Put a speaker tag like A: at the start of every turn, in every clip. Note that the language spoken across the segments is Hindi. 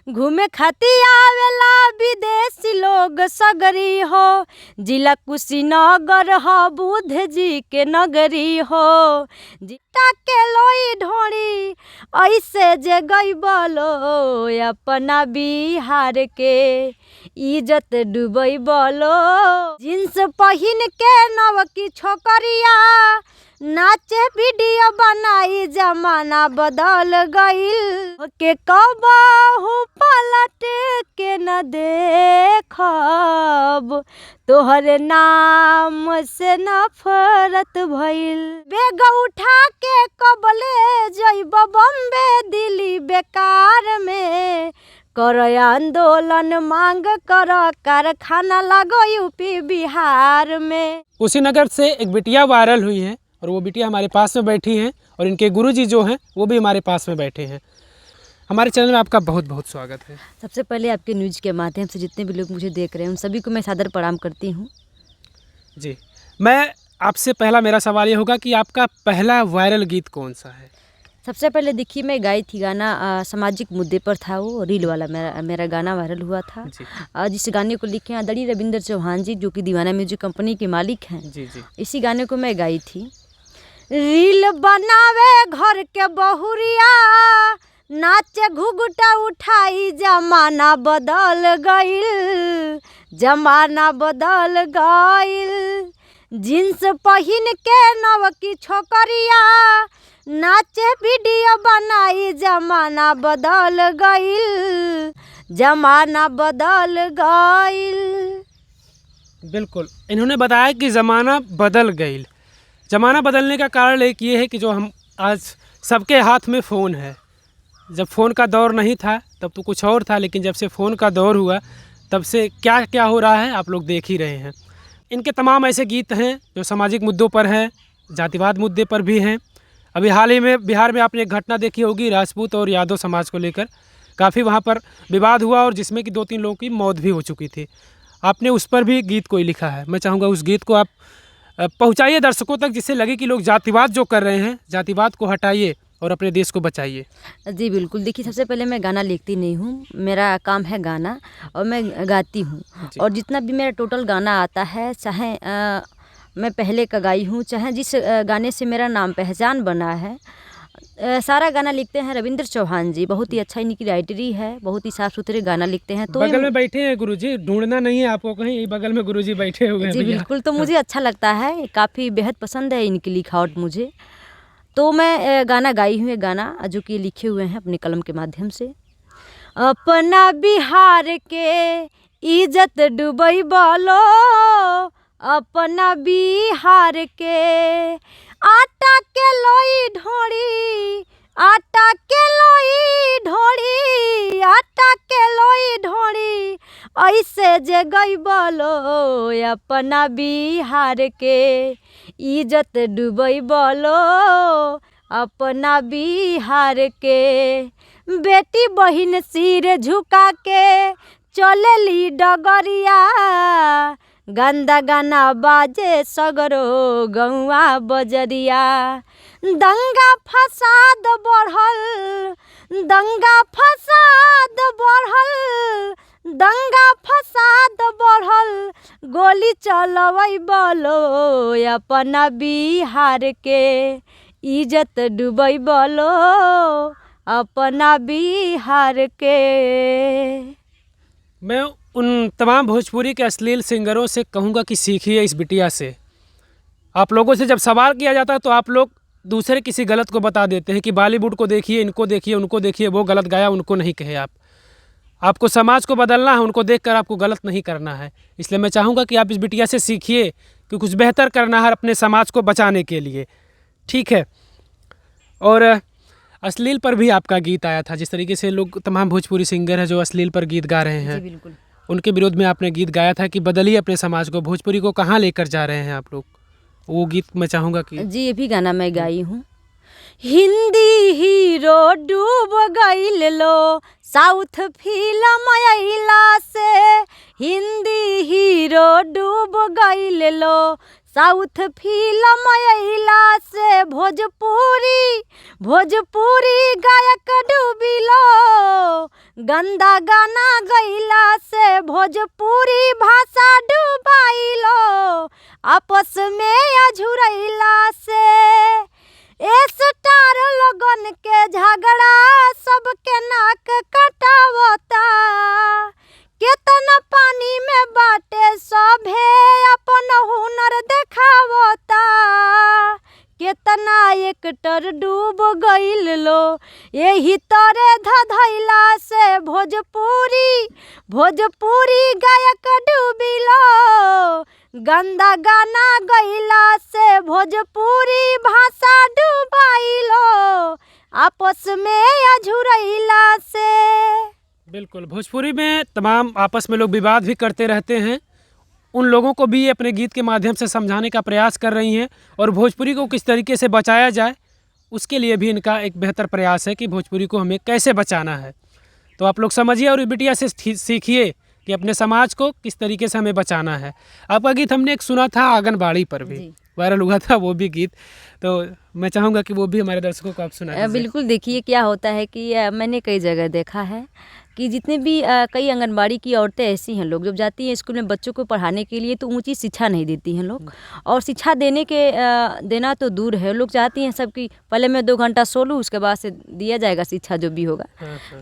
A: घूमे खातिर आवेला विदेशी लोग सगरी हो। जिला कुशीनगर हो बुद्ध जी के नगरी हो। जिटा के लोई ढोड़ी ऐसे जे गई बोलो अपना बिहार के इज्जत डूबई बोलो। जींस पहिन के नवकी छोकरिया नाचे वीडियो बनाई जमाना बदल गईल के कबहू पलट के न देखब तोहरे नाम से नफरत भइल। बेग उठा के कबले जइब बम्बे दिल्ली बेकार में कर आंदोलन मांग कर कारखाना लगो यूपी बिहार में।
B: कुशीनगर से एक बिटिया वायरल हुई है और वो बिटिया हमारे पास में बैठी हैं और इनके गुरुजी जो हैं वो भी हमारे पास में बैठे हैं। हमारे चैनल में आपका बहुत बहुत स्वागत है।
A: सबसे पहले आपके न्यूज़ के माध्यम से जितने भी लोग मुझे देख रहे हैं उन सभी को मैं सादर प्रणाम करती हूँ।
B: जी, मैं आपसे पहला मेरा सवाल ये होगा कि आपका पहला वायरल गीत कौन सा है?
A: सबसे पहले देखिए मैं गाई थी गाना सामाजिक मुद्दे पर था, वो रील वाला मेरा गाना वायरल हुआ था। जिस गाने को लिखे हैं आदरणीय रविंद्र चौहान जी जो कि दीवाना म्यूजिक कंपनी के मालिक हैं।
B: जी।
A: इसी गाने को मैं गाई थी। रील बनावे घर के बहुरिया नाचे घुघुटा उठाई जमाना बदल गईल जमाना बदल गईल। जींस पहिन के नवकी छोकरिया नाचे वीडियो बनाई जमाना बदल गईल जमाना बदल गईल।
B: बिल्कुल, इन्होंने बताया कि ज़माना बदल गई। ज़माना बदलने का कारण एक ये है कि जो हम आज सबके हाथ में फ़ोन है। जब फ़ोन का दौर नहीं था तब तो कुछ और था, लेकिन जब से फ़ोन का दौर हुआ तब से क्या क्या हो रहा है आप लोग देख ही रहे हैं। इनके तमाम ऐसे गीत हैं जो सामाजिक मुद्दों पर हैं, जातिवाद मुद्दे पर भी हैं। अभी हाल ही में बिहार में आपने एक घटना देखी होगी, राजपूत और यादव समाज को लेकर काफ़ी वहाँ पर विवाद हुआ और जिसमें कि 2-3 लोगों की मौत भी हो चुकी थी। आपने उस पर भी गीत कोई लिखा है। मैं चाहूँगा उस गीत को आप पहुँचाइए दर्शकों तक, जिससे लगे कि लोग जातिवाद जो कर रहे हैं जातिवाद को हटाइए और अपने देश को बचाइए।
A: जी बिल्कुल, देखिए सबसे पहले मैं गाना लिखती नहीं हूँ, मेरा काम है गाना और मैं गाती हूँ। और जितना भी मेरा टोटल गाना आता है, चाहे मैं पहले का गाई हूँ चाहे जिस गाने से मेरा नाम पहचान बना है, सारा गाना लिखते हैं रविंद्र चौहान जी। बहुत ही अच्छा इनकी राइटरी है, बहुत ही साफ़ सुथरे गाना लिखते हैं। तो
B: बगल में बैठे हैं गुरुजी, ढूंढना नहीं है आपको कहीं, बगल में गुरुजी बैठे हुए हैं।
A: जी बिल्कुल, तो मुझे अच्छा लगता है, काफ़ी बेहद पसंद है इनकी लिखावट मुझे। तो मैं गाना गाई हूँ, एक गाना जो कि लिखे हुए हैं अपने कलम के माध्यम से। अपना बिहार के इज्जत डूबई बोलो अपना बिहार के आटा के लोई ढोड़ी आटा के लोई ढोड़ी आटा के लोई ढोड़ी ऐसे जे गई बोलो अपना बिहार के इज्जत डूबई बोलो अपना बिहार के। बेटी बहिन सिर झुका के चलेली डगरिया गंदा गाना बाजे सगरो गौआ बजरिया। दंगा फसाद बढ़ल दंगा फसाद बढ़ल दंगा फसाद बढ़ल गोली चलवई बोलो अपना बिहार के इज्जत डूबई बोलो अपना बिहार के।
B: मैं उन तमाम भोजपुरी के अश्लील सिंगरों से कहूँगा कि सीखिए इस बिटिया से। आप लोगों से जब सवाल किया जाता है तो आप लोग दूसरे किसी गलत को बता देते हैं कि बॉलीवुड को देखिए, इनको देखिए, उनको देखिए, वो गलत गाया, उनको नहीं कहे आप। आपको समाज को बदलना है, उनको देखकर आपको गलत नहीं करना है। इसलिए मैं चाहूँगा कि आप इस बिटिया से सीखिए कि कुछ बेहतर करना है अपने समाज को बचाने के लिए, ठीक है। और अश्लील पर भी आपका गीत आया था, जिस तरीके से लोग तमाम भोजपुरी सिंगर हैं जो अश्लील पर गीत गा रहे हैं,
A: बिल्कुल
B: उनके विरोध में आपने गीत गाया था कि बदलिए अपने समाज को, भोजपुरी को कहाँ लेकर जा रहे हैं आप लोग। वो गीत मैं चाहूँगा कि
A: जी ये भी गाना मैं गाई हूँ हिंदी हीरो डूब गईल लो साउथ फिल्म अइला से, हिंदी हीरो डूब गईल लो साउथ फिल्म अइला से, भोजपुरी गायक डूबिलो गंदा गाना गइला से, भोजपुरी भाषा डूबाइलो आपस में अझुरैला से। स्टार लोगन के झगड़ा सबके नाक कटावता, केतना पानी में बाटे सभे अपन हुनर देखावता, केतना एक्टर डूब गईल लो यही तरे धधैला से, भोजपुरी गायक डूबिलो गंदा गाना गइला से, भोजपुरी भाषा डूबाइलो आपस में अझुरैला से।
B: बिल्कुल, भोजपुरी में तमाम आपस में लोग विवाद भी करते रहते हैं। उन लोगों को भी अपने गीत के माध्यम से समझाने का प्रयास कर रही हैं और भोजपुरी को किस तरीके से बचाया जाए उसके लिए भी इनका एक बेहतर प्रयास है कि भोजपुरी को हमें कैसे बचाना है। तो आप लोग समझिए और इस बिटिया से सीखिए कि अपने समाज को किस तरीके से हमें बचाना है। आपका गीत हमने एक सुना था आंगनबाड़ी पर भी वायरल हुआ था वो भी गीत, तो मैं चाहूँगा कि वो भी हमारे दर्शकों को आप सुना दीजिए।
A: बिल्कुल, देखिए क्या होता है कि मैंने कई जगह देखा है कि जितने भी कई आंगनबाड़ी की औरतें ऐसी हैं, लोग जब जाती हैं स्कूल में बच्चों को पढ़ाने के लिए तो ऊंची शिक्षा नहीं देती हैं लोग, और शिक्षा देना तो दूर है, लोग चाहती हैं सब कि पहले मैं 2 घंटा सो लूँ उसके बाद से दिया जाएगा शिक्षा जो भी होगा।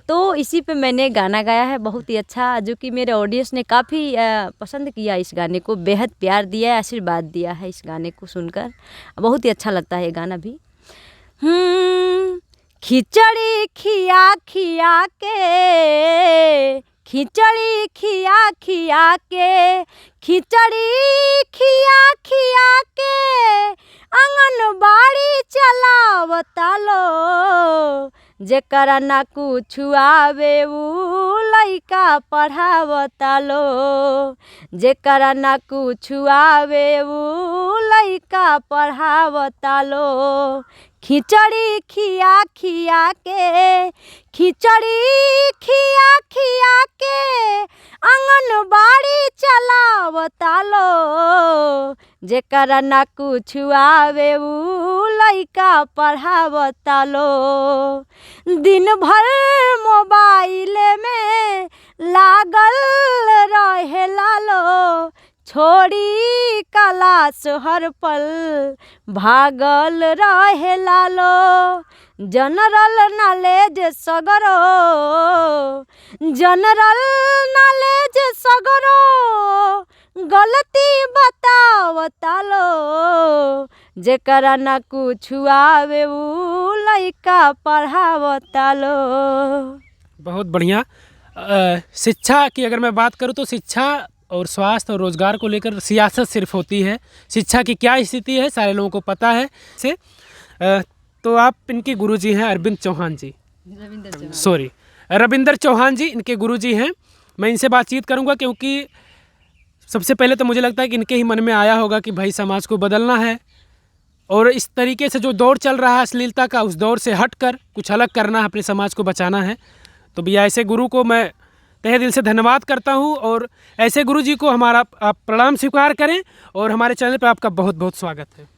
A: तो इसी पे मैंने गाना गाया है बहुत ही अच्छा, जो कि मेरे ऑडियंस ने काफ़ी पसंद किया, इस गाने को बेहद प्यार दिया है, आशीर्वाद दिया है इस गाने को सुनकर, बहुत ही अच्छा लगता है ये गाना भी। खिचड़ी खिया खिया के, खिचड़ी खिया खिया के, खिचड़ी खिया खिया के आंगनबाड़ी चलावता लो, जेकरा ना कुछ आवे उ लइका पढ़ावता लो, जेकरा ना कुछ आवे उ लइका पढ़ावता लो। खिचड़ी खिया खिया के, खिचड़ी खिया खिया के आंगनबाड़ी चलावता लो, जेकरा ना कुछ आवे उ लइका पढ़ावता लो। दिन भर मोबाइल में लागल रहेला लो, छोड़ी क्लास हर पल भागल रहेला लो। जनरल नॉलेज सगरो, जनरल नॉलेज सगरो गलती बतावता लो, जेकरा ना कुछ आवे उ लइका पढ़ावता लो।
B: बहुत बढ़िया। शिक्षा की अगर मैं बात करूँ तो शिक्षा और स्वास्थ्य और रोज़गार को लेकर सियासत सिर्फ होती है, शिक्षा की क्या स्थिति है सारे लोगों को पता है से। तो आप इनके गुरुजी हैं अरविंद चौहान जी, रविंदर चौहान जी इनके गुरुजी हैं। मैं इनसे बातचीत करूंगा क्योंकि सबसे पहले तो मुझे लगता है कि इनके ही मन में आया होगा कि भाई समाज को बदलना है और इस तरीके से जो दौर चल रहा है अश्लीलता का, उस दौर से हटकर कुछ अलग करना है, अपने समाज को बचाना है। तो भैया ऐसे गुरु को मैं तहे दिल से धन्यवाद करता हूं और ऐसे गुरु जी को हमारा आप प्रणाम स्वीकार करें और हमारे चैनल पर आपका बहुत बहुत स्वागत है।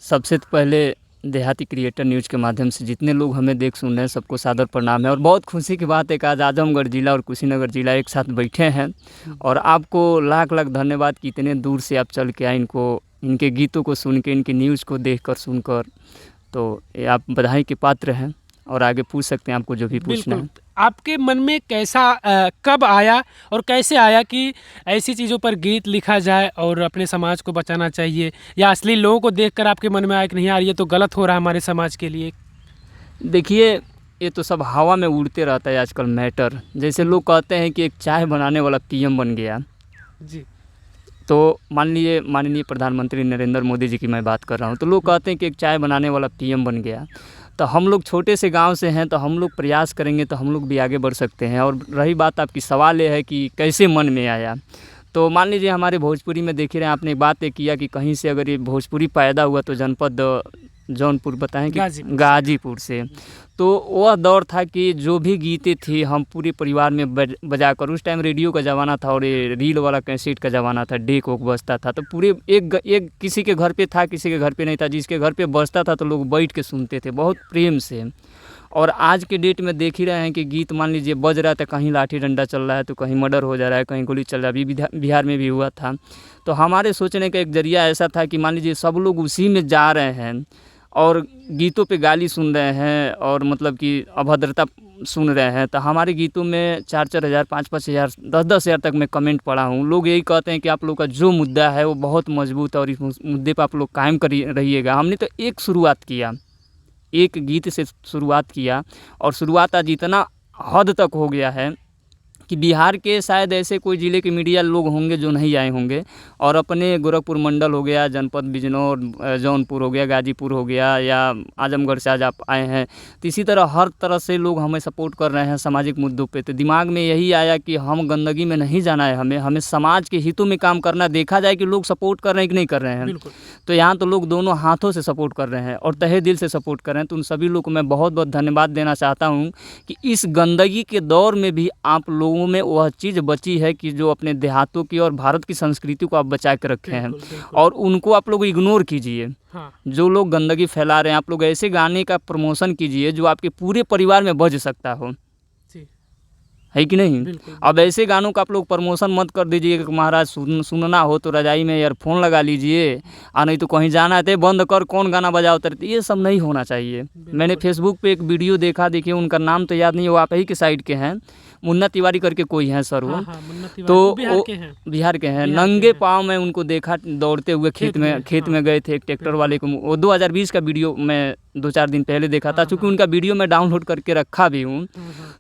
C: सबसे पहले देहाती क्रिएटर न्यूज़ के माध्यम से जितने लोग हमें देख सुन रहे हैं सबको सादर प्रणाम है। और बहुत खुशी की बात है कि आज आजमगढ़ ज़िला और कुशीनगर ज़िला एक साथ बैठे हैं और आपको लाख लाख धन्यवाद कि इतने दूर से आप चल के आए, इनके गीतों को सुन के, इनकी न्यूज़ को देखकर सुनकर, तो ये आप बधाई के पात्र हैं और आगे पूछ सकते हैं आपको जो भी पूछना है।
B: आपके मन में कैसा कब आया और कैसे आया कि ऐसी चीज़ों पर गीत लिखा जाए और अपने समाज को बचाना चाहिए, या अश्लील लोगों को देखकर आपके मन में आया कि नहीं यार ये तो गलत हो रहा है हमारे समाज के लिए?
C: देखिए, ये तो सब हवा में उड़ते रहता है आजकल मैटर। जैसे लोग कहते हैं कि एक चाय बनाने वाला पीएम बन गया
B: जी,
C: तो मान लीजिए माननीय प्रधानमंत्री नरेंद्र मोदी जी की मैं बात कर रहा हूँ, तो लोग कहते हैं कि एक चाय बनाने वाला पीएम बन गया। तो हम लोग छोटे से गांव से हैं, तो हम लोग प्रयास करेंगे तो हम लोग भी आगे बढ़ सकते हैं। और रही बात आपकी सवाल ये है कि कैसे मन में आया, तो मान लीजिए हमारे भोजपुरी में देख ही रहे हैं, आपने एक बात ये किया कि कहीं से अगर ये भोजपुरी पैदा हुआ तो जनपद जौनपुर बताएं कि
B: गाजीपुर
C: से। तो वह दौर था कि जो भी गीतें थी हम पूरे परिवार में बजा कर, उस टाइम रेडियो का ज़माना था और ये रील वाला कैसेट का ज़माना था, डेक वोक बजता था, तो पूरे एक किसी के घर पे था, किसी के घर पे नहीं था, जिसके घर पे बजता था तो लोग बैठ के सुनते थे बहुत प्रेम से। और आज के डेट में देख ही रहे हैं कि गीत मान लीजिए बज रहा है तो कहीं लाठी डंडा चल रहा है, तो कहीं मर्डर हो जा रहा है, कहीं गोली चल रहा है। अभी बिहार में भी हुआ था। तो हमारे सोचने का एक जरिया ऐसा था कि मान लीजिए सब लोग उसी में जा रहे हैं और गीतों पे गाली सुन रहे हैं और मतलब कि अभद्रता सुन रहे हैं, तो हमारे गीतों में 4-4 हज़ार, 5-5 हज़ार, 10-10 हज़ार तक मैं कमेंट पढ़ा हूँ। लोग यही कहते हैं कि आप लोग का जो मुद्दा है वो बहुत मजबूत है और इस मुद्दे पर आप लोग कायम रहिएगा। हमने तो एक शुरुआत किया, एक गीत से शुरुआत किया और शुरुआत आज इतना हद तक हो गया है कि बिहार के शायद ऐसे कोई ज़िले के मीडिया लोग होंगे जो नहीं आए होंगे, और अपने गोरखपुर मंडल हो गया, जनपद बिजनौर, जौनपुर हो गया, गाजीपुर हो गया, या आजमगढ़ से आज आप आए हैं, तो इसी तरह हर तरह से लोग हमें सपोर्ट कर रहे हैं सामाजिक मुद्दों पे। तो दिमाग में यही आया कि हम गंदगी में नहीं जाना है, हमें समाज के हितों में काम करना। देखा जाए कि लोग सपोर्ट कर रहे हैं कि नहीं कर रहे हैं, तो यहाँ तो लोग दोनों हाथों से सपोर्ट कर रहे हैं और तहे दिल से सपोर्ट कर रहे हैं। तो उन सभी लोग को मैं बहुत बहुत धन्यवाद देना चाहता हूँ कि इस गंदगी के दौर में भी आप लोगों में वह चीज़ बची है कि जो अपने देहातों की और भारत की संस्कृति को आप बचा के रखे हैं, और उनको आप लोग इग्नोर कीजिए। हाँ। जो लोग गंदगी फैला रहे हैं, आप लोग ऐसे गाने का प्रमोशन कीजिए जो आपके पूरे परिवार में बज सकता हो, है कि नहीं। अब ऐसे गानों का आप लोग प्रमोशन मत कर दीजिए कि महाराज सुनना हो तो रजाई में ईयरफोन लगा लीजिए, और नहीं तो कहीं जाना है तो बंद कर, कौन गाना बजाओ तरते, ये सब नहीं होना चाहिए। मैंने फेसबुक पे एक वीडियो देखा, देखिए उनका नाम तो याद नहीं, वो आप ही के साइड के हैं, मुन्ना तिवारी करके कोई हैं सर, वो तो बिहार के हैं। नंगे पाँव में उनको देखा दौड़ते हुए खेत में गए थे एक ट्रैक्टर वाले को। वो 2020 का वीडियो मैं 2-4 दिन पहले देखा था, चूँकि उनका वीडियो मैं डाउनलोड करके रखा भी हूँ।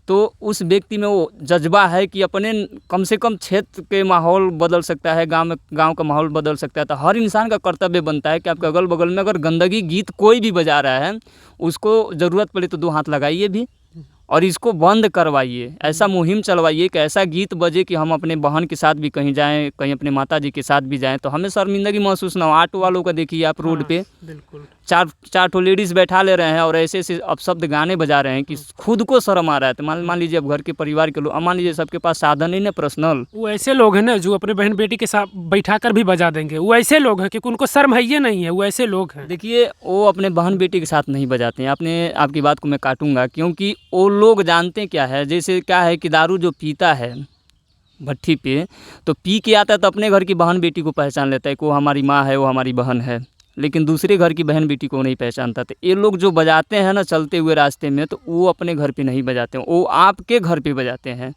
C: तो उस व्यक्ति में वो जज्बा है कि अपने कम से कम क्षेत्र के माहौल बदल सकता है, गांव का माहौल बदल सकता है। तो हर इंसान का कर्तव्य बनता है कि आपके अगल बगल में अगर गंदगी गीत कोई भी बजा रहा है, उसको ज़रूरत पड़े तो 2 हाथ लगाइए भी और इसको बंद करवाइए। ऐसा मुहिम चलवाइए कि ऐसा गीत बजे कि हम अपने बहन के साथ भी कहीं जाएं, कहीं अपने माता जी के साथ भी जाएं तो हमें शर्मिंदगी महसूस ना हो। ऑटो वालों का देखिए आप रोड पे चार ठो लेडीज़ बैठा ले रहे हैं और ऐसे ऐसे अपशब्द गाने बजा रहे हैं कि खुद को शर्म आ रहा है। तो मान लीजिए अब घर के परिवार के लोग, मान लीजिए सबके पास साधन नहीं ना पर्सनल,
B: वो ऐसे लोग हैं ना जो अपने बहन बेटी के साथ बैठा कर भी बजा देंगे। वो ऐसे लोग हैं क्योंकि उनको शर्म है ये नहीं है, वो ऐसे लोग हैं।
C: देखिए वो अपने बहन बेटी के साथ नहीं बजाते हैं। आपकी बात को मैं काटूंगा क्योंकि वो लोग जानते क्या है, जैसे क्या है कि दारू जो पीता है भट्ठी पे, तो पी के आता है तो अपने घर की बहन बेटी को पहचान लेता है कि वो हमारी माँ है, वो हमारी बहन है, लेकिन दूसरे घर की बहन बेटी को नहीं पहचानता। तो ये लोग जो बजाते हैं ना चलते हुए रास्ते में, तो वो अपने घर पे नहीं बजाते हैं, वो आपके घर पे बजाते हैं।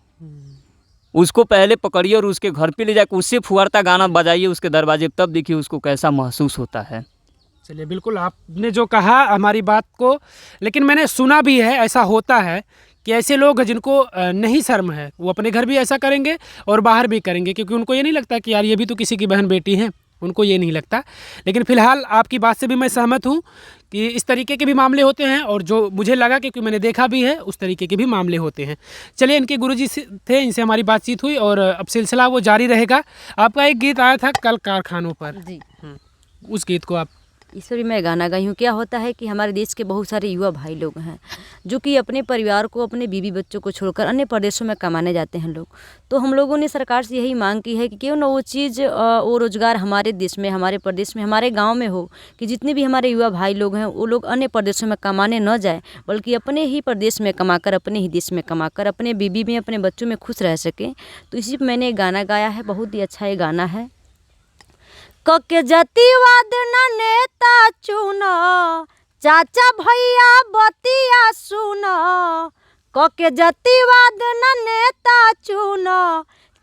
C: उसको पहले पकड़िए और उसके घर पे ले जाकर उससे फुहारता गाना बजाइए उसके दरवाजे, तब देखिए उसको कैसा महसूस होता है।
B: चलिए, बिल्कुल आपने जो कहा हमारी बात को, लेकिन मैंने सुना भी है ऐसा होता है कि ऐसे लोग जिनको नहीं शर्म है वो अपने घर भी ऐसा करेंगे और बाहर भी करेंगे, क्योंकि उनको ये नहीं लगता कि यार ये भी तो किसी की बहन बेटी है, उनको ये नहीं लगता। लेकिन फ़िलहाल आपकी बात से भी मैं सहमत हूँ कि इस तरीके के भी मामले होते हैं, और जो मुझे लगा क्योंकि मैंने देखा भी है उस तरीके के भी मामले होते हैं। चलिए, इनके गुरुजी थे, इनसे हमारी बातचीत हुई और अब सिलसिला वो जारी रहेगा। आपका एक गीत आया था कल कारखानों पर जी, उस गीत को आप
A: इस पर भी मैं गाना गाई हूँ। क्या होता है कि हमारे देश के बहुत सारे युवा भाई लोग हैं जो कि अपने परिवार को, अपने बीवी बच्चों को छोड़कर अन्य प्रदेशों में कमाने जाते हैं लोग। तो हम लोगों ने सरकार से यही मांग की है कि क्यों ना वो चीज़, वो रोज़गार हमारे देश में, हमारे प्रदेश में, हमारे गांव में हो, कि जितने भी हमारे युवा भाई लोग हैं वो लोग अन्य प्रदेशों में कमाने न जाए, बल्कि अपने ही प्रदेश में कमाकर, अपने ही देश में कमाकर अपने बीवी में, अपने बच्चों में खुश रह सकें। तो इसी पर मैंने गाना गाया है, बहुत ही अच्छा ये गाना है। कके जातिवाद न नेता चुन, चाचा भैया बतिया सुन। कके जातिवाद न नेता चुन,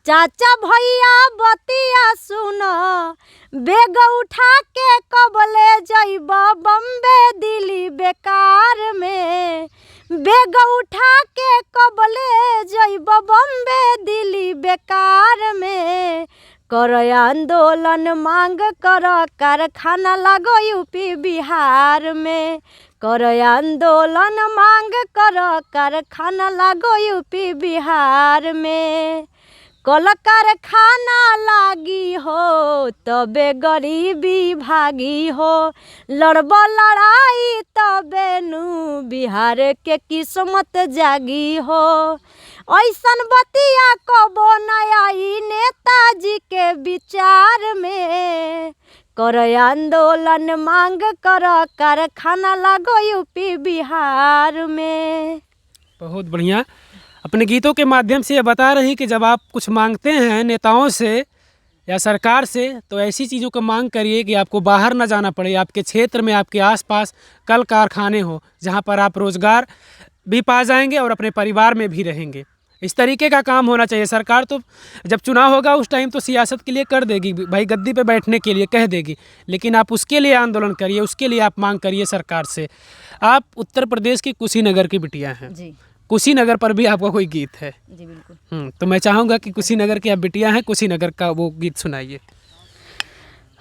A: चाचा भैया बतिया सुन। बेग उठा के कबले जइब बम्बे दिल्ली बेकार में। बेग उठा के कबले जइब बम्बे दिल्ली बेकार में। कर आंदोलन मांग कर कारखाना लगो यूपी बिहार में। कर आंदोलन मांग कर कारखाना लगो यूपी बिहार में। कल कारखाना लागी हो तबे गरीबी भागी हो, लड़ब लड़ाई तबे नु बिहार के किस्मत जागी हो। ऐसन बतिया कबो न आई नेताजी के विचार में, कर आंदोलन मांग कर कारखाना लागो यूपी बिहार में।
B: बहुत बढ़िया। अपने गीतों के माध्यम से ये बता रही कि जब आप कुछ मांगते हैं नेताओं से या सरकार से, तो ऐसी चीज़ों को मांग करिए कि आपको बाहर ना जाना पड़े, आपके क्षेत्र में आपके आसपास कल कारखाने हो जहाँ पर आप रोज़गार भी पा जाएंगे और अपने परिवार में भी रहेंगे। इस तरीके का काम होना चाहिए। सरकार तो जब चुनाव होगा उस टाइम तो सियासत के लिए कर देगी, भाई गद्दी पे बैठने के लिए कह देगी, लेकिन आप उसके लिए आंदोलन करिए, उसके लिए आप मांग करिए सरकार से। आप उत्तर प्रदेश की कुशीनगर की बिटिया हैं
A: जी
B: कुशीनगर पर भी आपका कोई गीत है?
A: जी बिल्कुल।
B: तो मैं चाहूँगा कि कुशीनगर की आप बिटिया हैं, कुशीनगर का वो गीत सुनाइए।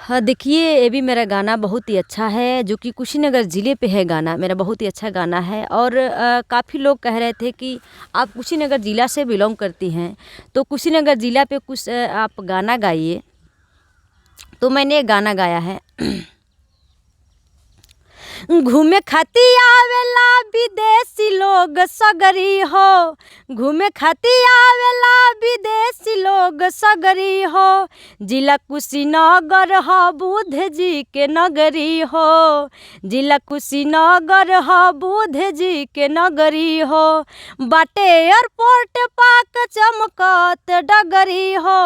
A: हाँ देखिए, ये भी मेरा गाना बहुत ही अच्छा है, जो कि कुशीनगर ज़िले पे है गाना, मेरा बहुत ही अच्छा गाना है। और काफ़ी लोग कह रहे थे कि आप कुशीनगर ज़िला से बिलोंग करती हैं, तो कुशीनगर ज़िला पे कुछ आप गाना गाइए। तो मैंने गाना गाया है। घूमे खाती आवेला विदेशी लोग सगरी हो, घूमे खाती आवेला विदेशी लोग सगरी हो, जिला कुशीनगर हो बुद्ध जी के नगरी हो, जिला कुशीनगर हो बुद्ध जी के नगरी हो, बाटे एयरपोर्ट पार्क चमकत डगरी हो,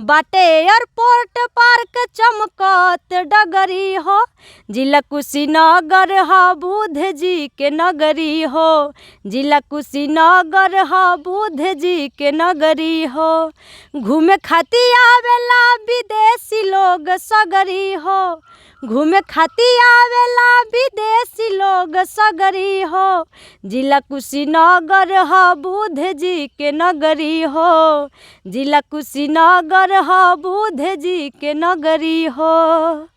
A: बाटे एयरपोर्ट पार्क चमकत डगरी हो, जिला कुशीनगर हो बुद्ध जी के नगरी हो, जिला कुशीनगर हो बुद्ध जी के नगरी हो, घूमे खाती आवेला विदेशी लोग सगरी हो, घूमे खाती आवेला विदेशी लोग सगरी हो, जिला कुशीनगर हो बुद्ध जी के नगरी हो, जिला कुशीनगर हो बुद्ध जी के नगरी हो।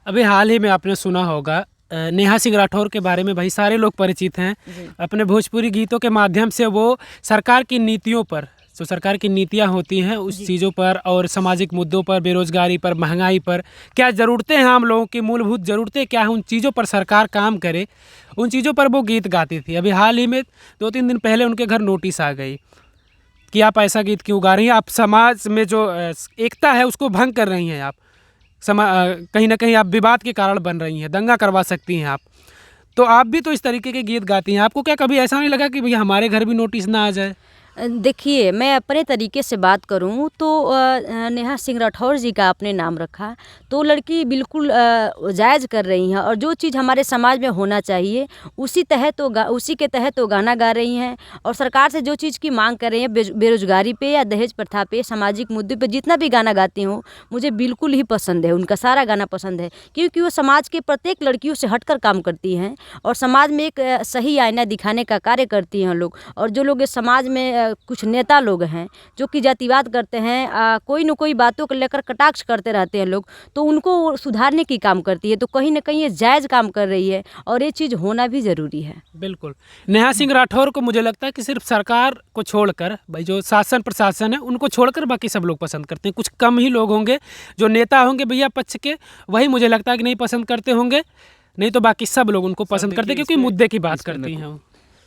B: अभी हाल ही में आपने सुना होगा नेहा सिंह राठौर के बारे में, भाई सारे लोग परिचित हैं अपने भोजपुरी गीतों के माध्यम से। वो सरकार की नीतियों पर, जो सरकार की नीतियां होती हैं उस चीज़ों पर और सामाजिक मुद्दों पर, बेरोजगारी पर, महंगाई पर, क्या ज़रूरतें हैं आम लोगों की, मूलभूत ज़रूरतें क्या हैं, उन चीज़ों पर सरकार काम करे, उन चीज़ों पर वो गीत गाती थी। अभी हाल ही में 2-3 दिन पहले उनके घर नोटिस आ गई कि आप ऐसा गीत क्यों गा रही हैं, आप समाज में जो एकता है उसको भंग कर रही हैं, आप कहीं ना कहीं आप विवाद के कारण बन रही हैं, दंगा करवा सकती हैं आप। तो आप भी तो इस तरीके के गीत गाती हैं, आपको क्या कभी ऐसा नहीं लगा कि भैया हमारे घर भी नोटिस ना आ जाए?
A: देखिए, मैं अपने तरीके से बात करूं तो नेहा सिंह राठौर जी का आपने नाम रखा, तो लड़की बिल्कुल जायज़ कर रही हैं, और जो चीज़ हमारे समाज में होना चाहिए उसी के तहत वो गाना गा रही हैं। और सरकार से जो चीज़ की मांग कर रही हैं, बेरोजगारी पे या दहेज प्रथा पे, सामाजिक मुद्दे पे जितना भी गाना गाती हूँ मुझे बिल्कुल ही पसंद है, उनका सारा गाना पसंद है, क्योंकि वो समाज के प्रत्येक लड़कियों से हटकर काम करती हैं और समाज में एक सही आईना दिखाने का कार्य करती हैं लोग। और जो लोग इस समाज में कुछ नेता लोग हैं जो कि जातिवाद करते हैं, कोई न कोई बातों को लेकर कटाक्ष करते रहते हैं लोग, तो उनको सुधारने की काम करती है। तो कहीं ना कहीं ये जायज़ काम कर रही है और ये चीज़ होना भी ज़रूरी है।
B: बिल्कुल। नेहा सिंह राठौर को मुझे लगता है कि सिर्फ सरकार को छोड़कर, भाई जो शासन प्रशासन है उनको छोड़कर बाकी सब लोग पसंद करते हैं। कुछ कम ही लोग होंगे जो नेता होंगे भैया पक्ष के, वही मुझे लगता है कि नहीं पसंद करते होंगे, नहीं तो बाकी सब लोग उनको पसंद करते हैं क्योंकि मुद्दे की बात करती हैं।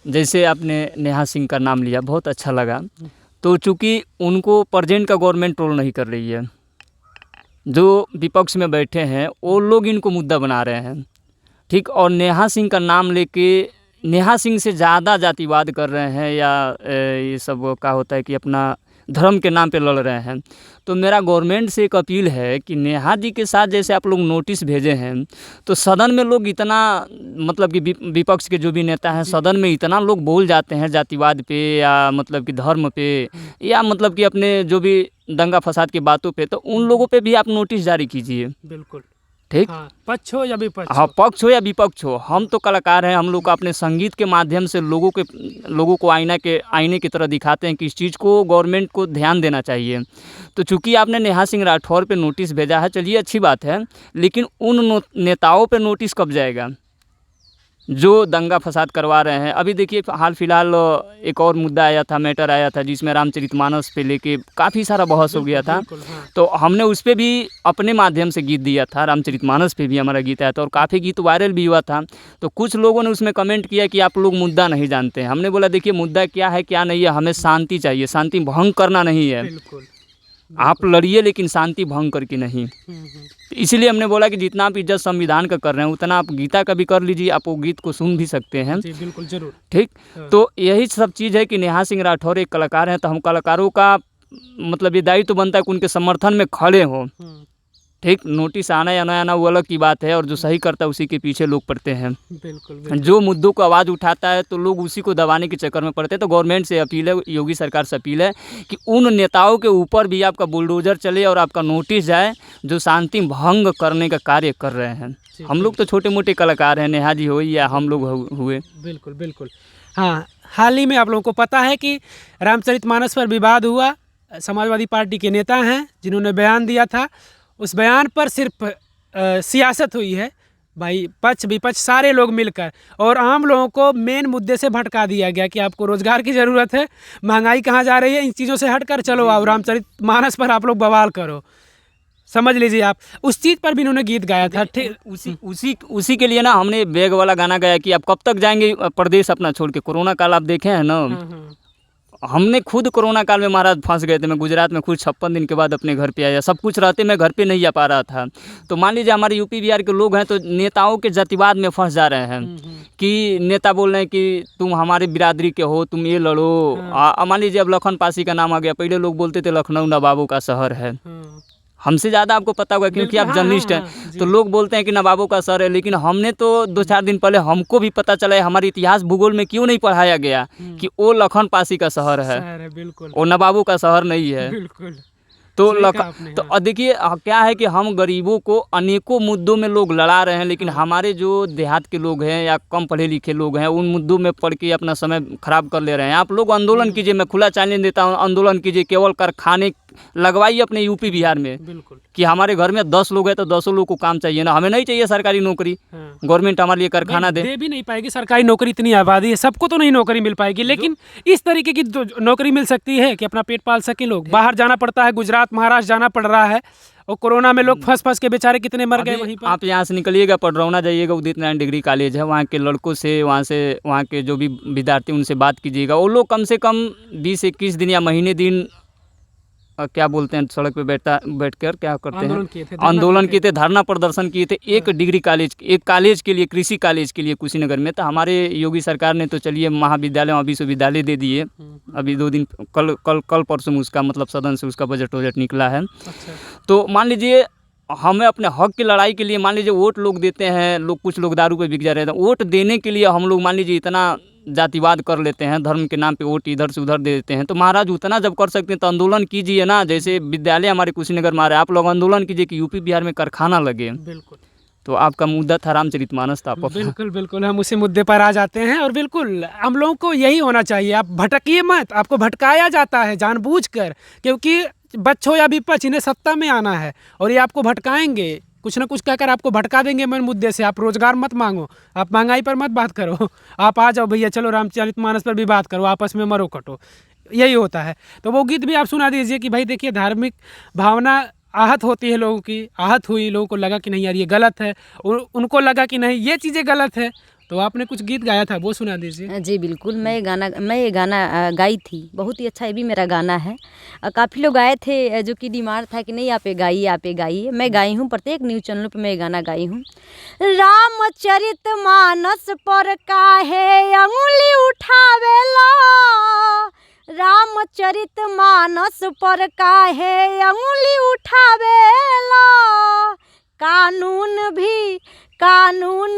C: जैसे आपने नेहा सिंह का नाम लिया, बहुत अच्छा लगा। तो चूँकि उनको प्रेजेंट का गवर्नमेंट रोल नहीं कर रही है, जो विपक्ष में बैठे हैं वो लोग इनको मुद्दा बना रहे हैं, ठीक। और नेहा सिंह का नाम लेके नेहा सिंह से ज़्यादा जातिवाद कर रहे हैं, या ये सब क्या होता है कि अपना धर्म के नाम पे लड़ रहे हैं। तो मेरा गवर्नमेंट से एक अपील है कि नेहा जी के साथ जैसे आप लोग नोटिस भेजे हैं, तो सदन में लोग इतना, मतलब कि विपक्ष के जो भी नेता हैं सदन में इतना लोग बोल जाते हैं जातिवाद पे, या मतलब कि धर्म पे, या मतलब कि अपने जो भी दंगा फसाद की बातों पे, तो उन लोगों पे भी आप नोटिस जारी कीजिए।
B: बिल्कुल,
C: ठीक।
B: हाँ, पक्ष हो या विपक्ष,
C: हाँ, पक्ष हो या विपक्ष हो, हम तो कलाकार हैं, हम लोग अपने संगीत के माध्यम से लोगों को आईने की तरह दिखाते हैं कि इस चीज़ को गवर्नमेंट को ध्यान देना चाहिए। तो चूंकि आपने नेहा सिंह राठौर पे नोटिस भेजा है, चलिए अच्छी बात है, लेकिन उन नेताओं पे नोटिस कब जाएगा? जो दंगा फसाद करवा रहे हैं। अभी देखिए हाल फिलहाल एक और मुद्दा आया था, मैटर आया था, जिसमें रामचरितमानस पे लेके काफ़ी सारा बहस हो गया था।
B: हाँ।
C: तो हमने उस पे भी अपने माध्यम से गीत दिया था, रामचरितमानस पे भी हमारा गीत आया था और काफ़ी गीत वायरल भी हुआ था। तो कुछ लोगों ने उसमें कमेंट किया कि आप लोग मुद्दा नहीं जानते हैं। हमने बोला देखिए मुद्दा क्या है क्या नहीं है, हमें शांति चाहिए, शांति भंग करना नहीं है।
B: बिल्कुल।
C: आप लड़िए लेकिन शांति भंग करके नहीं। तो इसीलिए हमने बोला कि जितना आप इज्जत संविधान का कर रहे हैं उतना आप गीता का भी कर लीजिए, आप वो गीत को सुन भी सकते हैं।
B: जी बिल्कुल, जरूर।
C: ठीक।
B: हाँ।
C: तो यही सब चीज़ है कि नेहा सिंह राठौर एक कलाकार हैं, तो हम कलाकारों का मतलब ये दायित्व तो बनता है कि उनके समर्थन में खड़े हों। ठीक। नोटिस आना या ना आना वो अलग की बात है, और जो सही करता है उसी के पीछे लोग पड़ते हैं।
B: बिल्कुल।
C: जो मुद्दों को आवाज़ उठाता है तो लोग उसी को दबाने के चक्कर में पड़ते हैं। तो गवर्नमेंट से अपील है, योगी सरकार से अपील है कि उन नेताओं के ऊपर भी आपका बुलडोजर चले और आपका नोटिस जाए जो शांति भंग करने का कार्य कर रहे हैं। हम लोग तो छोटे मोटे कलाकार हैं, नेहा जी हो या हम लोग हुए।
B: बिल्कुल। हाँ, हाल ही में आप लोगों को पता है कि रामचरितमानस पर विवाद हुआ। समाजवादी पार्टी के नेता हैं जिन्होंने बयान दिया था, उस बयान पर सिर्फ सियासत हुई है भाई, पक्ष विपक्ष सारे लोग मिलकर, और आम लोगों को मेन मुद्दे से भटका दिया गया कि आपको रोज़गार की ज़रूरत है, महंगाई कहाँ जा रही है, इन चीज़ों से हटकर चलो आओ रामचरितमानस पर आप लोग बवाल करो। समझ लीजिए आप, उस चीज़ पर भी इन्होंने गीत गाया था। ठीक।
C: उसी के लिए ना हमने बैग वाला गाना गाया कि आप कब तक जाएंगे प्रदेश अपना छोड़ के। कोरोना काल आप देखे हैं ना, हमने खुद कोरोना काल में महाराज फंस गए थे। मैं गुजरात में खुद 56 दिन के बाद अपने घर पे आया, सब कुछ रहते मैं घर पे नहीं आ पा रहा था। तो मान लीजिए हमारे यूपी बिहार के लोग हैं तो नेताओं के जातिवाद में फंस जा रहे हैं कि नेता बोल रहे हैं कि तुम हमारे बिरादरी के हो, तुम ये लड़ो। मान लीजिए अब लखन पासी का नाम आ गया, पहले लोग बोलते थे लखनऊ नवाबों का शहर है। हमसे ज़्यादा आपको पता होगा क्योंकि आप जर्नलिस्ट हैं। तो लोग बोलते हैं कि नवाबों का शहर है, लेकिन हमने तो 2-4 दिन पहले हमको भी पता चला है, हमारे इतिहास भूगोल में क्यों नहीं पढ़ाया गया कि वो लखन पासी का शहर है,
B: बिल्कुल।
C: वो नवाबों का शहर नहीं है।
B: बिल्कुल।
C: तो देखिए क्या है कि हम गरीबों को अनेकों मुद्दों में लोग लड़ा रहे हैं, लेकिन हमारे जो देहात के लोग हैं या कम पढ़े लिखे लोग हैं उन मुद्दों में पढ़ के अपना समय खराब कर ले रहे हैं। आप लोग आंदोलन कीजिए, मैं खुला चैलेंज देता हूँ, आंदोलन कीजिए, केवल कारखाने लगवाइए अपने यूपी बिहार में।
B: बिल्कुल।
C: कि हमारे घर में 10 लोग हैं तो 10 लोग को काम चाहिए ना, हमें नहीं चाहिए सरकारी नौकरी। गवर्नमेंट हमारे लिए कारखाना दे
B: भी नहीं पाएगी सरकारी नौकरी, इतनी आबादी है, सबको तो नहीं नौकरी मिल पाएगी, लेकिन इस तरीके की नौकरी मिल सकती है कि अपना पेट पाल सके लोग। बाहर जाना पड़ता है, गुजरात महाराष्ट्र जाना पड़ रहा है, और कोरोना में लोग फंस के बेचारे कितने मर गए वहीं पर।
C: आप यहाँ से निकलिएगा, पडरौना जाइएगा, उदित नारायण डिग्री कॉलेज है, वहाँ के लड़कों से वहाँ के जो भी विद्यार्थी उनसे बात कीजिएगा, वो लोग कम से कम 20-21 दिन या महीने दिन क्या बोलते हैं सड़क पे बैठकर क्या करते हैं, आंदोलन किए थे, धरना प्रदर्शन किए थे एक डिग्री कॉलेज, एक कॉलेज के लिए, कृषि कॉलेज के लिए कुशीनगर में। तो हमारे योगी सरकार ने तो चलिए महाविद्यालय और विश्वविद्यालय दे दिए। अभी 2 दिन कल परसों में उसका मतलब सदन से उसका बजट निकला है। तो मान लीजिए हमें अपने हक की लड़ाई के लिए, मान लीजिए वोट लोग देते हैं, लोग कुछ लोग दारू पे बिक जा रहे हैं, वोट देने के लिए हम लोग मान लीजिए इतना जातिवाद कर लेते हैं, धर्म के नाम पे वोट इधर से उधर दे देते हैं। तो महाराज उतना जब कर सकते हैं तो आंदोलन कीजिए ना, जैसे विद्यालय हमारे कुशीनगर में आ रहा है, आप लोग आंदोलन कीजिए कि यूपी बिहार में कारखाना लगे।
B: बिल्कुल।
C: तो आपका मुद्दा था रामचरितमानस था।
B: बिल्कुल हम उसी मुद्दे पर आ जाते हैं, और बिल्कुल हम लोगों को यही होना चाहिए, आप भटकिए मत, आपको भटकाया जाता है जानबूझकर, क्योंकि बच्चों या विपक्ष इन्हें सत्ता में आना है और ये आपको भटकाएंगे, कुछ ना कुछ कहकर आपको भटका देंगे मेन मुद्दे से। आप रोजगार मत मांगो, आप महंगाई पर मत बात करो, आप आ जाओ भैया चलो रामचरितमानस पर भी बात करो, आपस में मरो कटो, यही होता है। तो वो गीत भी आप सुना दीजिए कि भाई देखिए धार्मिक भावना आहत होती है, लोगों की आहत हुई, लोगों को लगा कि नहीं यार ये गलत है, उनको लगा कि नहीं ये चीज़ें गलत है, तो आपने कुछ गीत गाया था वो सुना दीजिए।
A: जी बिल्कुल, मैं ये गाना गाई थी, बहुत ही अच्छा, ये भी मेरा गाना है। काफ़ी लोग आए थे जो कि डिमांड था कि नहीं आप ये गाइए, मैं गाई हूँ, प्रत्येक न्यूज़ चैनल पे मैं ये गाना गाई हूँ। रामचरितमानस पर काहे अंगुली उठावेला, रामचरितमानस पर काहे अंगुली उठावेला, कानून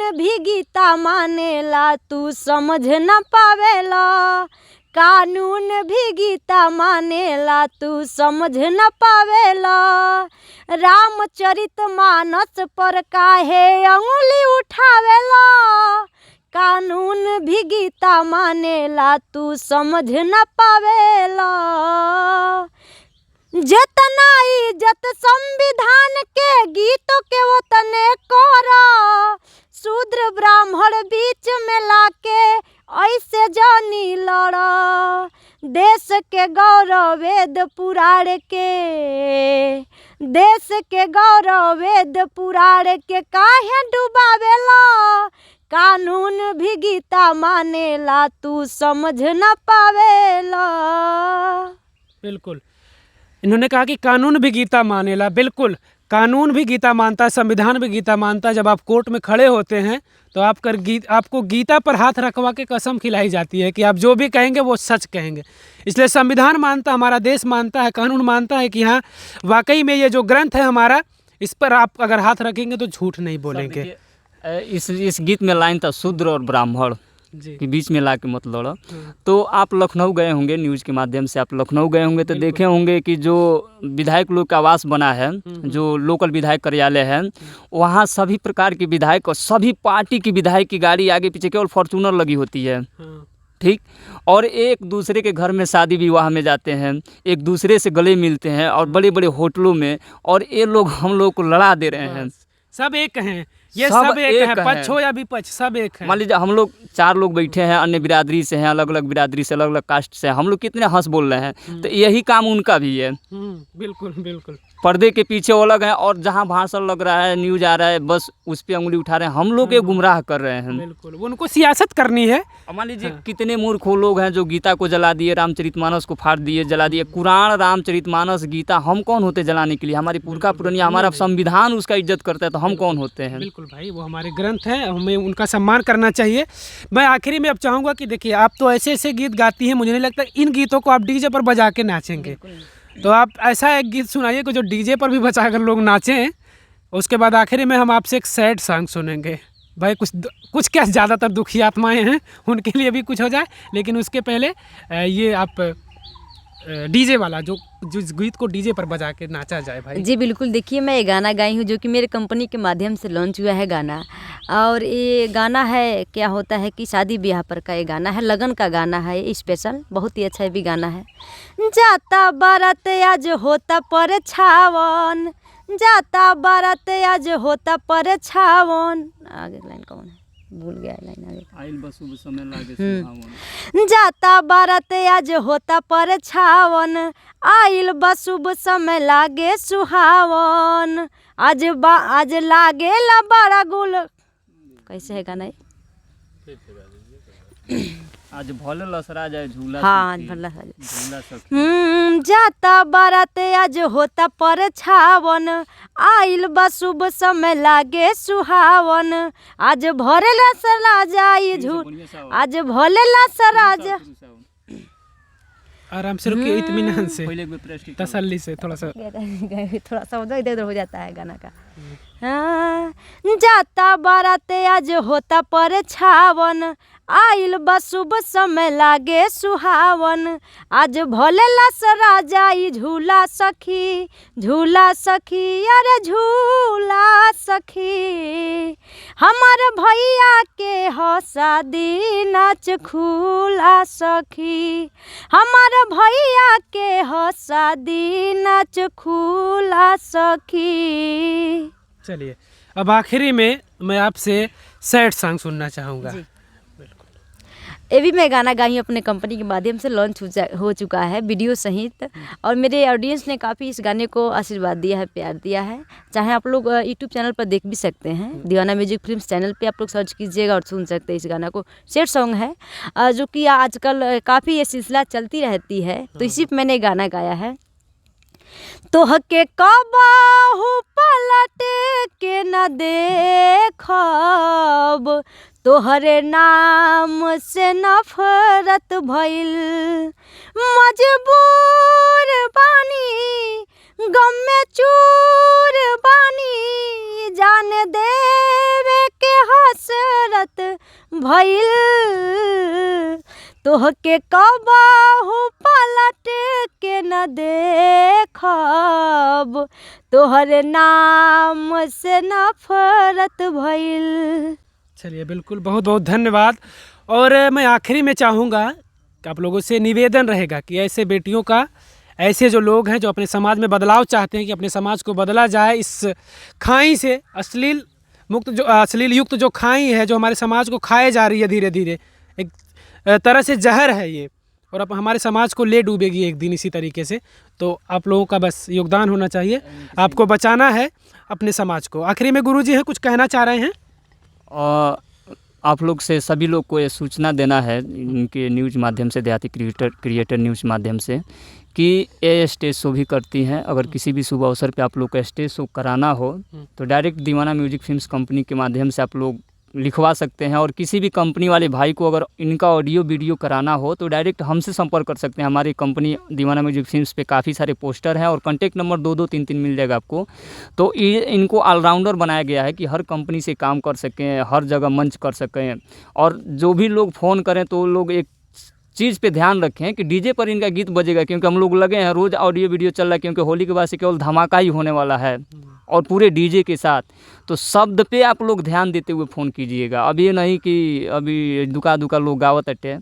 A: भी गीता मानेला, तू समझ न पावेला, कानून भी गीता मानेला, तू समझ न पावेला, रामचरितमानस पर काहे अंगुली उठावेला, कानून भी गीता मानेला, तू समझ न पावेला, जितना इज्जत संविधान के गीतों के वो तने कोरा, शूद्र ब्राह्मण बीच वेद पुराण के, देश के गौरव वेद पुराण के काहे डुबावेला, कानून भी गीता मानेला तू समझ न पावेला।
B: बिल्कुल, इन्होंने कहा कि कानून भी गीता मानेला। बिल्कुल, कानून भी गीता मानता है, संविधान भी गीता मानता है। जब आप कोर्ट में खड़े होते हैं तो आपको गीता पर हाथ रखवा के कसम खिलाई जाती है कि आप जो भी कहेंगे वो सच कहेंगे। इसलिए संविधान मानता, हमारा देश मानता है, कानून मानता है कि हाँ वाकई में ये जो ग्रंथ है हमारा, इस पर आप अगर हाथ रखेंगे तो झूठ नहीं बोलेंगे।
C: इस गीत में लाइन था शूद्र और ब्राह्मण
B: जी
C: के बीच में ला के मत लड़ो। तो आप लखनऊ गए होंगे, न्यूज़ के माध्यम से आप लखनऊ गए होंगे तो देखे होंगे कि जो विधायक लोग का आवास बना है, जो लोकल विधायक कार्यालय है, वहाँ सभी प्रकार के विधायक और सभी पार्टी की विधायक की गाड़ी आगे पीछे केवल फॉर्चूनर लगी होती है। ठीक, और एक दूसरे के घर में शादी विवाह में जाते हैं, एक दूसरे से गले मिलते हैं और बड़े बड़े होटलों में, और ये लोग हम लोग को लड़ा दे रहे हैं।
B: सब एक हैं, ये सब एक है, पक्ष हो या विपक्ष, सब एक है।
C: मान लीजिए हम लोग 4 लोग बैठे हैं, अन्य बिरादरी से हैं, अलग अलग बिरादरी से, अलग अलग कास्ट से, हम लोग कितने हंस बोल रहे हैं, तो यही काम उनका भी है।
B: बिल्कुल बिल्कुल,
C: पर्दे के पीछे वो अलग हैं, और जहाँ भाषण लग रहा है, न्यूज आ रहा है, बस उस पर उंगली उठा रहे हैं, हम लोग ये गुमराह कर रहे हैं।
B: बिल्कुल, उनको सियासत करनी है।
C: मान लीजिए कितने मूर्ख लोग हैं जो गीता को जला दिए, रामचरितमानस को फाड़ दिए, जला दिए। कुरान, रामचरितमानस, गीता, हम कौन होते जलाने के लिए? हमारी पुरखा पुरनिया, हमारा संविधान उसका इज्जत करता है, तो हम कौन होते हैं?
B: बिल्कुल भाई, वो हमारे ग्रंथ हैं, हमें उनका सम्मान करना चाहिए। मैं आखिरी में अब चाहूँगा कि देखिए, आप तो ऐसे ऐसे गीत गाती हैं, मुझे नहीं लगता इन गीतों को आप डीजे पर बजा के नाचेंगे। तो आप ऐसा एक गीत सुनाइए कि जो डीजे पर भी बचा कर लोग नाचें। उसके बाद आखिरी में हम आपसे एक सैड सॉन्ग सुनेंगे। भाई कुछ क्या, ज़्यादातर दुखी आत्माएं हैं, उनके लिए भी कुछ हो जाए, लेकिन उसके पहले ये आप डीजे वाला जो गीत को डीजे पर बजा के नाचा जाए भाई।
A: जी बिल्कुल, देखिए मैं ये गाना गाई हूँ जो कि मेरे कंपनी के माध्यम से लॉन्च हुआ है गाना। और ये गाना है, क्या होता है कि शादी ब्याह पर का ये गाना है, लगन का गाना है, ये स्पेशल बहुत ही अच्छा भी गाना है। जाता बारात आज होता पर छावन, जाता बारात आज होता पर छावन। आगे लाइन कौन है, भूल गया लाइन आगे।
C: आइल बसुब समय लागे सुहावन,
A: जाता बारात आज होता पर छावन, आइल बसुब समय लागे सुहावन, आज लागे ला बड़ा गुल। कैसे है गाना?
C: आज भले लसरा जाए झूला।
A: हाँ, आज भला
C: झूला सखी।
A: जाता बारात आज होता पर छावन, आइल बसुब समय लागे सुहावन, आज भरे लसरा जाई झूल, आज भले लसरा जा।
B: आराम से रुकिए, इत्मीनान से, तसल्ली से, थोड़ा सा
A: उधर इधर हो जाता है गाना का। हाँ, जाता बारात आज होता पर छावन, आइल बसुब समय लागे सुहावन, आज भले लसरा जाई झूला सखी, झूला सखी, अरे झूला सखी, हमार भैया के हो शादी नाच खुला सखी, हमार भैया के हो शादी नाच खुला सखी।
B: चलिए, अब आखिरी में मैं आपसे सैड सॉन्ग सुनना चाहूँगा।
A: ये भी मैं गाना गाई हूँ, अपने कंपनी के माध्यम से लॉन्च हो चुका है वीडियो सहित, और मेरे ऑडियंस ने काफ़ी इस गाने को आशीर्वाद दिया है, प्यार दिया है। चाहे आप लोग यूट्यूब चैनल पर देख भी सकते हैं, दीवाना म्यूजिक फिल्म्स चैनल पे आप लोग सर्च कीजिएगा और सुन सकते हैं इस गाना को। सैड सॉन्ग है जो कि आजकल काफ़ी ये सिलसिला चलती रहती है, तो इसी पर मैंने गाना गाया है। तोहके कबाहू पलट के न देखब, तोहरे नाम से नफरत भइल, मजबूर बानी गम में चूर बानी, जान देवे के हसरत भइल, तोहके कबाहू पलट के न देखब, तोहरे नाम से नफरत भइल।
B: चलिए, बिल्कुल, बहुत बहुत धन्यवाद। और मैं आखिरी में चाहूँगा कि आप लोगों से निवेदन रहेगा कि ऐसे बेटियों का, ऐसे जो लोग हैं जो अपने समाज में बदलाव चाहते हैं कि अपने समाज को बदला जाए, इस खाई से, अश्लील युक्त जो खाई है जो हमारे समाज को खाए जा रही है धीरे धीरे, एक तरह से जहर है ये, और अब हमारे समाज को ले डूबेगी एक दिन इसी तरीके से। तो आप लोगों का बस योगदान होना चाहिए, आपको बचाना है अपने समाज को। आखिरी में गुरुजी हैं, कुछ कहना चाह रहे हैं?
C: और आप लोग से सभी लोग को ये सूचना देना है इनके न्यूज़ माध्यम से, देहाती क्रिएटर न्यूज़ माध्यम से, कि ये स्टेज शो भी करती हैं। अगर किसी भी शुभ अवसर पे आप लोग का स्टेज शो कराना हो तो डायरेक्ट दीवाना म्यूजिक फिल्म्स कंपनी के माध्यम से आप लोग लिखवा सकते हैं। और किसी भी कंपनी वाले भाई को अगर इनका ऑडियो वीडियो कराना हो तो डायरेक्ट हमसे संपर्क कर सकते हैं। हमारी कंपनी दीवाना म्यूजिक फिल्म्स पे काफ़ी सारे पोस्टर हैं और कॉन्टैक्ट नंबर 2223 मिल जाएगा आपको। तो ये इनको ऑलराउंडर बनाया गया है कि हर कंपनी से काम कर सकें, हर जगह मंच कर सकें। और जो भी लोग फ़ोन करें तो लोग एक चीज़ पे ध्यान रखें कि डीजे पर इनका गीत बजेगा, क्योंकि हम लोग लगे हैं रोज़ ऑडियो वीडियो चल रहा है, क्योंकि होली के बाद से केवल धमाका ही होने वाला है और पूरे डीजे के साथ। तो शब्द पे आप लोग ध्यान देते हुए फ़ोन कीजिएगा। अब ये नहीं कि अभी दुका लोग गावत अटे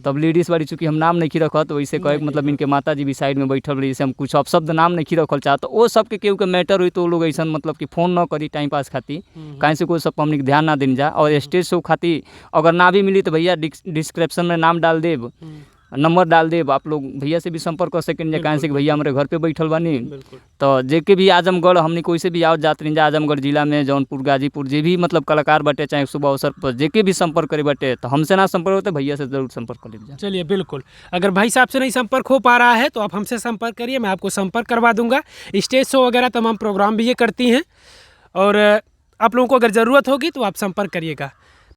C: तब लेडीज़ वाली, चूँकि हम नाम नहीं रखत तो वैसे कहे मतलब इनके माता जी भी साइड में बैठल रही, जैसे हम कुछ अब शब्द नाम नहीं रखल चाहत, तो वो सब के केहू के मैटर हुई तो वो लोग ऐसा मतलब कि फ़ोन न करी टाइम पास खाती, कहीं से कोई सब हमने ध्यान ना देन जा। और स्टेज शो खाती अगर ना भी मिली तो भैया डिस्क्रिप्शन में नाम डाल देब, नंबर डाल देब, आप लोग भैया से भी संपर्क कर सकें। कहीं से कि भैया हमारे घर पे बैठल बानी, तो जेके भी आजमगढ़ हमने कोई से भी आओ जात रही आजमगढ़ जिला में, जौनपुर, गाजीपुर, जे भी मतलब कलाकार बटे चाहे शुभ अवसर पर जेके भी संपर्क करे बटे, तो हमसे ना संपर्क होते भैया से जरूर संपर्क कर लीजिए।
B: चलिए बिल्कुल, अगर भाई साहब से नहीं संपर्क हो पा रहा है तो आप हमसे संपर्क करिए, मैं आपको संपर्क करवा दूंगा। स्टेज शो वगैरह तमाम प्रोग्राम भी ये करती हैं और आप लोगों को अगर ज़रूरत होगी तो आप संपर्क करिएगा।